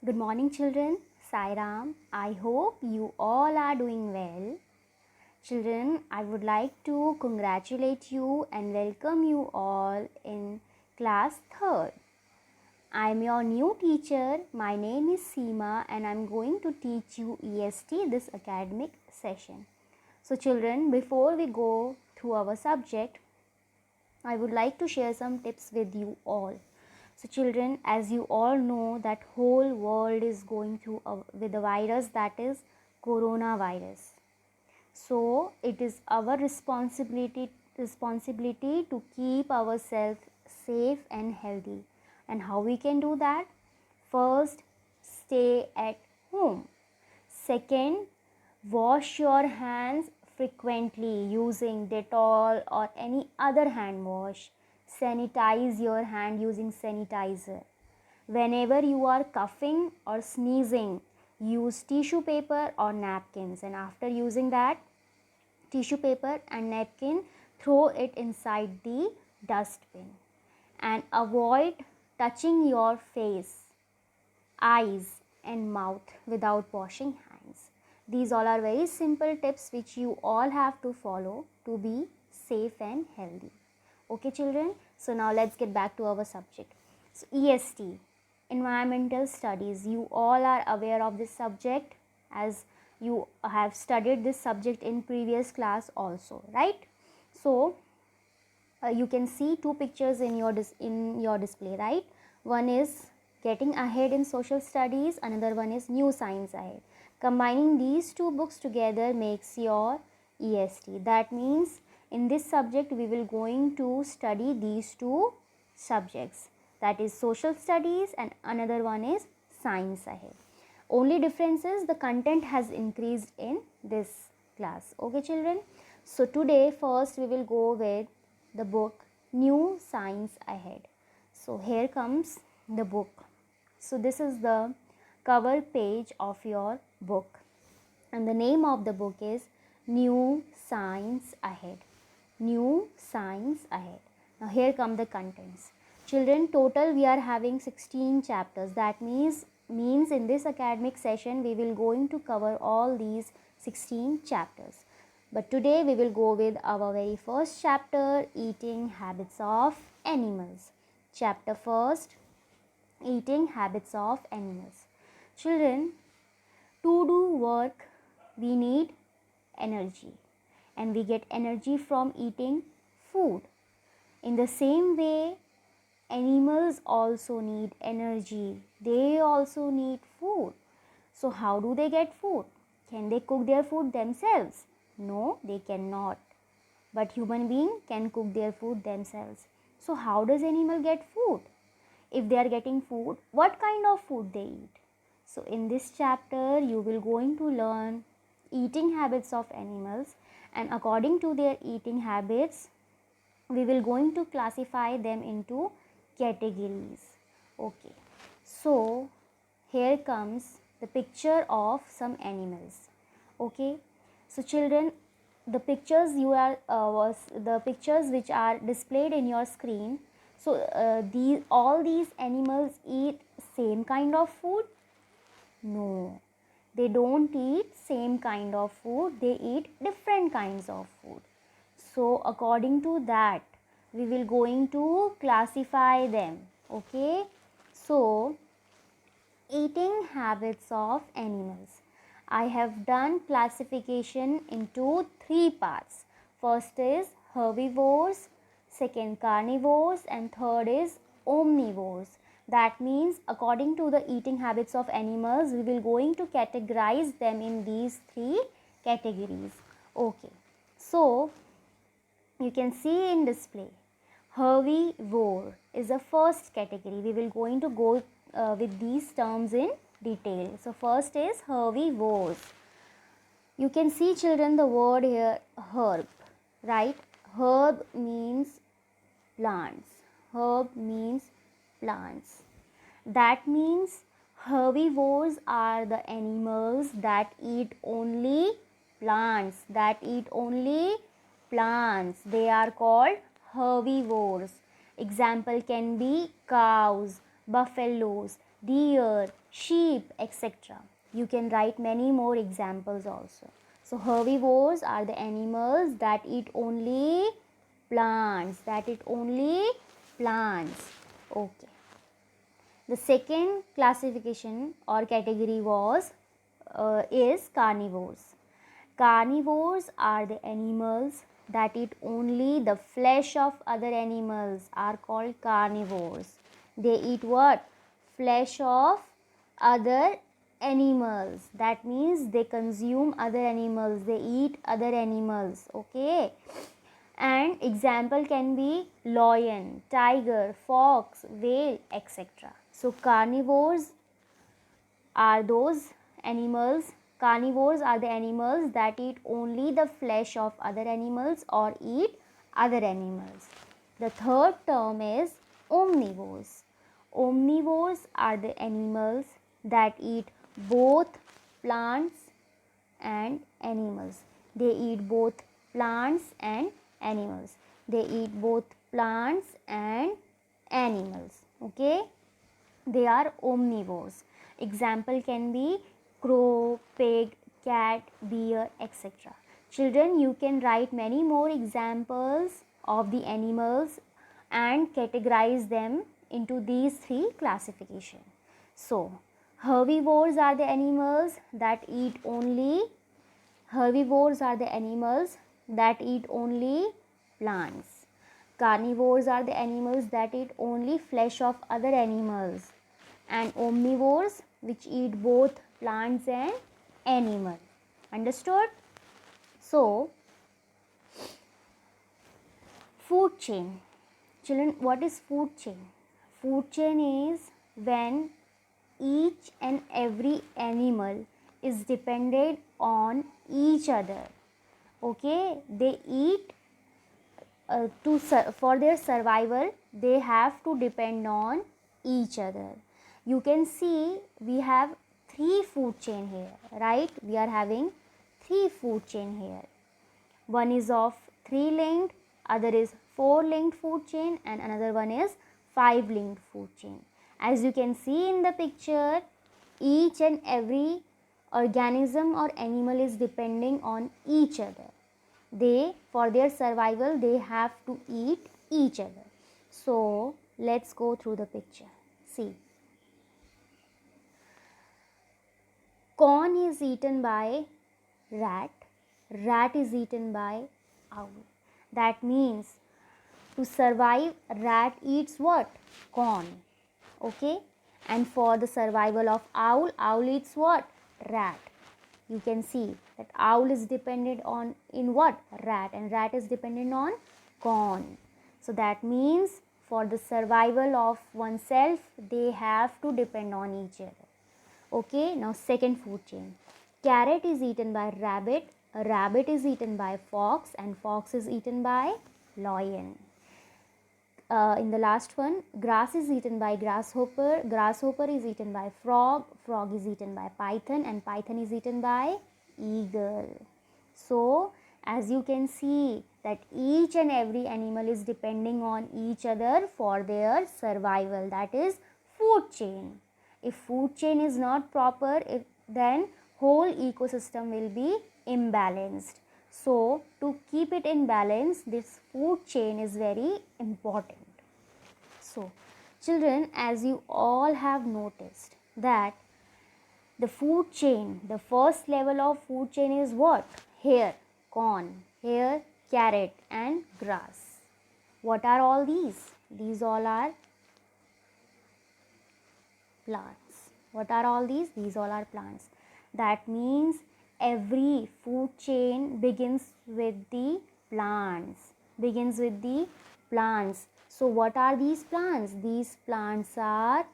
Good morning, children. Sai Ram. I hope you all are doing well. Children, I would like to congratulate you and welcome you all in class 3rd. I am your new teacher. My name is Seema and I am going to teach you EST this academic session. So, children, before we go through our subject, I would like to share some tips with you all. So children, as you all know that whole world is going through with a virus, that is coronavirus. So it is our responsibility to keep ourselves safe and healthy. And how we can do that? First, stay at home. Second, wash your hands frequently using Dettol or any other hand wash. Sanitize your hand using sanitizer. Whenever you are coughing or sneezing, use tissue paper or napkins, and after using that tissue paper and napkin, throw it inside the dustbin. And avoid touching your face, eyes and mouth without washing hands. These all are very simple tips which you all have to follow to be safe and healthy. Okay children, so now let's get back to our subject. So EST, environmental studies, you all are aware of this subject as you have studied this subject in previous class also, right? So you can see two pictures in your display, right? One is getting ahead in social studies, another one is new science ahead. Combining these two books together makes your EST. That means in this subject we will going to study these two subjects, that is social studies and another one is science ahead. Only difference is the content has increased in this class. Okay children, so today first we will go with the book New Science Ahead. So here comes the book. So this is the cover page of your book and the name of the book is New Science Ahead. New Science Ahead. Now here come the contents. Children, total we are having 16 chapters. That means in this academic session we will going to cover all these 16 chapters. But today we will go with our very first chapter, Eating Habits of Animals. Chapter first, Eating Habits of Animals. Children, to do work we need energy and we get energy from eating food. In the same way, animals also need energy. They also need food. So how do they get food? Can they cook their food themselves? No, they cannot. But human being can cook their food themselves. So how does animal get food? If they are getting food, what kind of food they eat? So in this chapter you will going to learn eating habits of animals, and according to their eating habits we will going to classify them into categories. Okay, so here comes the picture of some animals. Okay, so children, the pictures the pictures which are displayed in your screen. So all these animals eat same kind of food? No, they don't eat same kind of food. They eat different kinds of food. So according to that we will going to classify them. Okay, so eating habits of animals. I have done classification into 3 parts. First is herbivores, second carnivores, and third is omnivores. That means according to the eating habits of animals, we will going to categorize them in these 3 categories. Okay, so you can see in display, herbivore is the first category. We will going to go with these terms in detail. So first is herbivores. You can see children the word here herb, right? Herb means plants. Herb means plants. That means herbivores are the animals that eat only plants, They are called herbivores. Example can be cows, buffaloes, deer, sheep, etc. You can write many more examples also. So herbivores are the animals that eat only plants, Okay. The second classification or category is carnivores. Carnivores are the animals that eat only the flesh of other animals, are called carnivores. They eat what? Flesh of other animals. That means they consume other animals, they eat other animals. Okay. And example can be lion, tiger, fox, whale, etc. So carnivores are those animals, carnivores are the animals that eat only the flesh of other animals or eat other animals. The third term is omnivores. Omnivores are the animals that eat both plants and animals. They eat both plants and animals. They eat both plants and animals. Okay. They are omnivores. Example can be crow, pig, cat, bear, etc. Children, you can write many more examples of the animals and categorize them into these three classifications. So, herbivores are the animals that eat only plants. Carnivores are the animals that eat only flesh of other animals, and omnivores which eat both plants and animal. Understood? So, food chain. Children, what is food chain? Food chain is when each and every animal is dependent on each other. Okay, they eat for their survival, they have to depend on each other. You can see we have three food chain here, right? We are having three food chain here. One is of 3 linked, other is 4 linked food chain, and another one is 5 linked food chain. As you can see in the picture, each and every organism or animal is depending on each other. They, for their survival, they have to eat each other. So let's go through the picture. See, corn is eaten by rat, rat is eaten by owl. That means to survive, rat eats what? Corn. Okay. And for the survival of owl, owl eats what? Rat. You can see that owl is dependent on in what? Rat, and rat is dependent on corn. So that means for the survival of oneself, they have to depend on each other. Okay, now second food chain. Carrot is eaten by rabbit, a rabbit is eaten by fox, and fox is eaten by lion. In the last one, grass is eaten by grasshopper, grasshopper is eaten by frog, frog is eaten by python, and python is eaten by eagle. So as you can see that each and every animal is depending on each other for their survival, that is food chain. If food chain is not proper, then whole ecosystem will be imbalanced. So to keep it in balance, this food chain is very important. So children, as you all have noticed that the food chain, the first level of food chain is what? Here corn, here carrot and grass. What are all these? These all are plants. What are all these? These all are plants. That means every food chain begins with the plants. So what are these plants? These plants are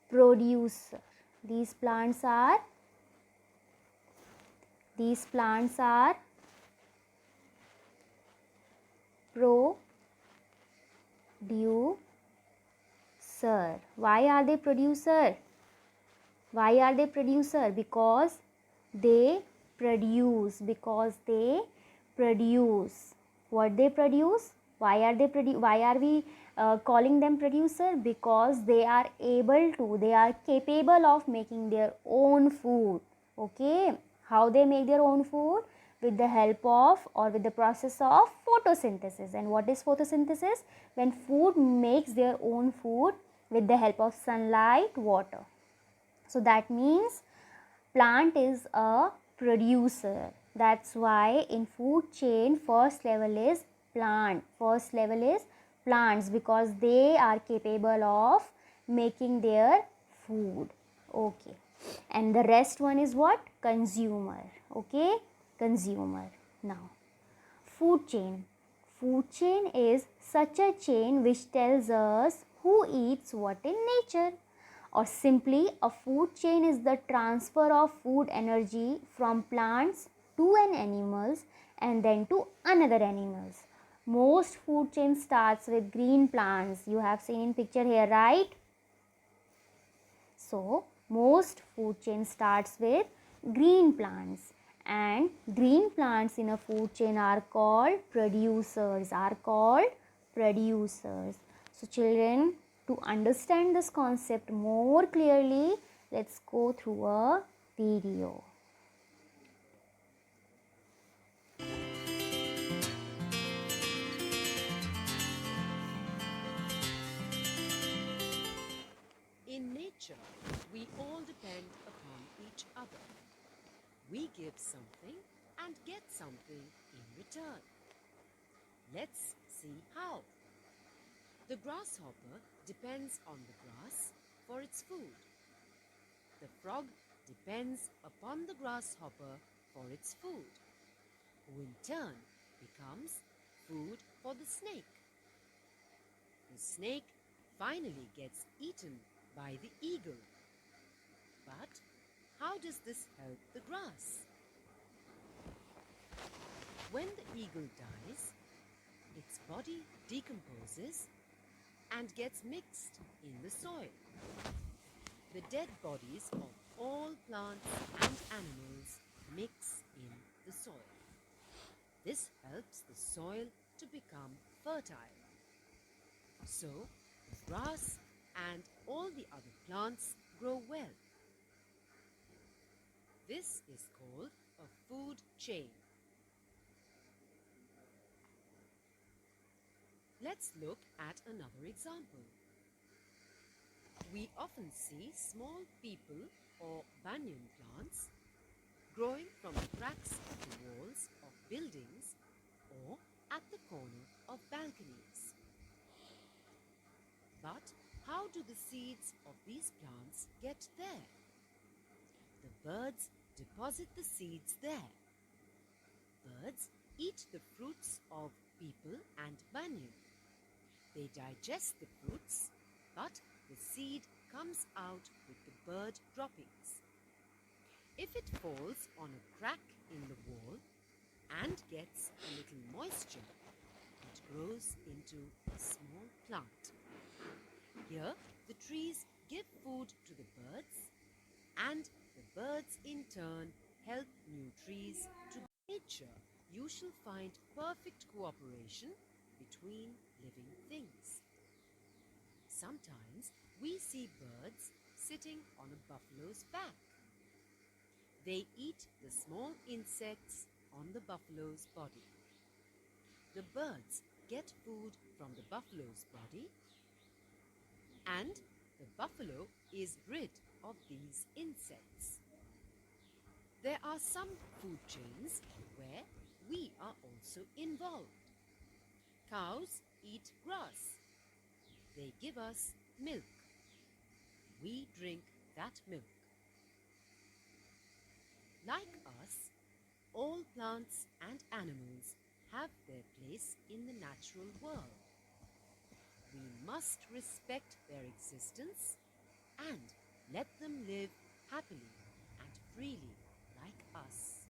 producer. These plants are producer. Why are they producer? Because they produce. What they produce? Why are we calling them producer? Because they are capable of making their own food. Okay, how they make their own food? With the help of, or with the process of photosynthesis. And what is photosynthesis? When food makes their own food with the help of sunlight, water. So that means plant is a producer. That's why in food chain, first level is plants, because they are capable of making their food. Okay, and the rest one is what? Consumer. Okay, consumer. Now, food chain. Food chain is such a chain which tells us who eats what in nature. Or simply, a food chain is the transfer of food energy from plants to an animals and then to another animals. Most food chain starts with green plants. You have seen picture here, right? So, most food chain starts with green plants, and green plants in a food chain are called producers. So, children, to understand this concept more clearly, let's go through a video. In nature, we all depend upon each other. We give something and get something in return. Let's see how. The grasshopper depends on the grass for its food. The frog depends upon the grasshopper for its food, who in turn becomes food for the snake. The snake finally gets eaten by the eagle. But how does this help the grass? When the eagle dies, its body decomposes and gets mixed in the soil. The dead bodies of all plants and animals mix in the soil. This helps the soil to become fertile. So, the grass and all the other plants grow well. This is called a food chain. Let's look at another example. We often see small peepal or banyan plants growing from the cracks of the walls of buildings or at the corner of balconies. But how do the seeds of these plants get there? The birds deposit the seeds there. Birds eat the fruits of peepal and banyan. They digest the fruits, but the seed comes out with the bird droppings. If it falls on a crack in the wall and gets a little moisture, it grows into a small plant. Here, the trees give food to the birds, and the birds in turn help new trees to nature. You shall find perfect cooperation between living things. Sometimes we see birds sitting on a buffalo's back. They eat the small insects on the buffalo's body. The birds get food from the buffalo's body, and the buffalo is rid of these insects. There are some food chains where we are also involved. Cows eat grass. They give us milk. We drink that milk. Like us, all plants and animals have their place in the natural world. We must respect their existence and let them live happily and freely like us.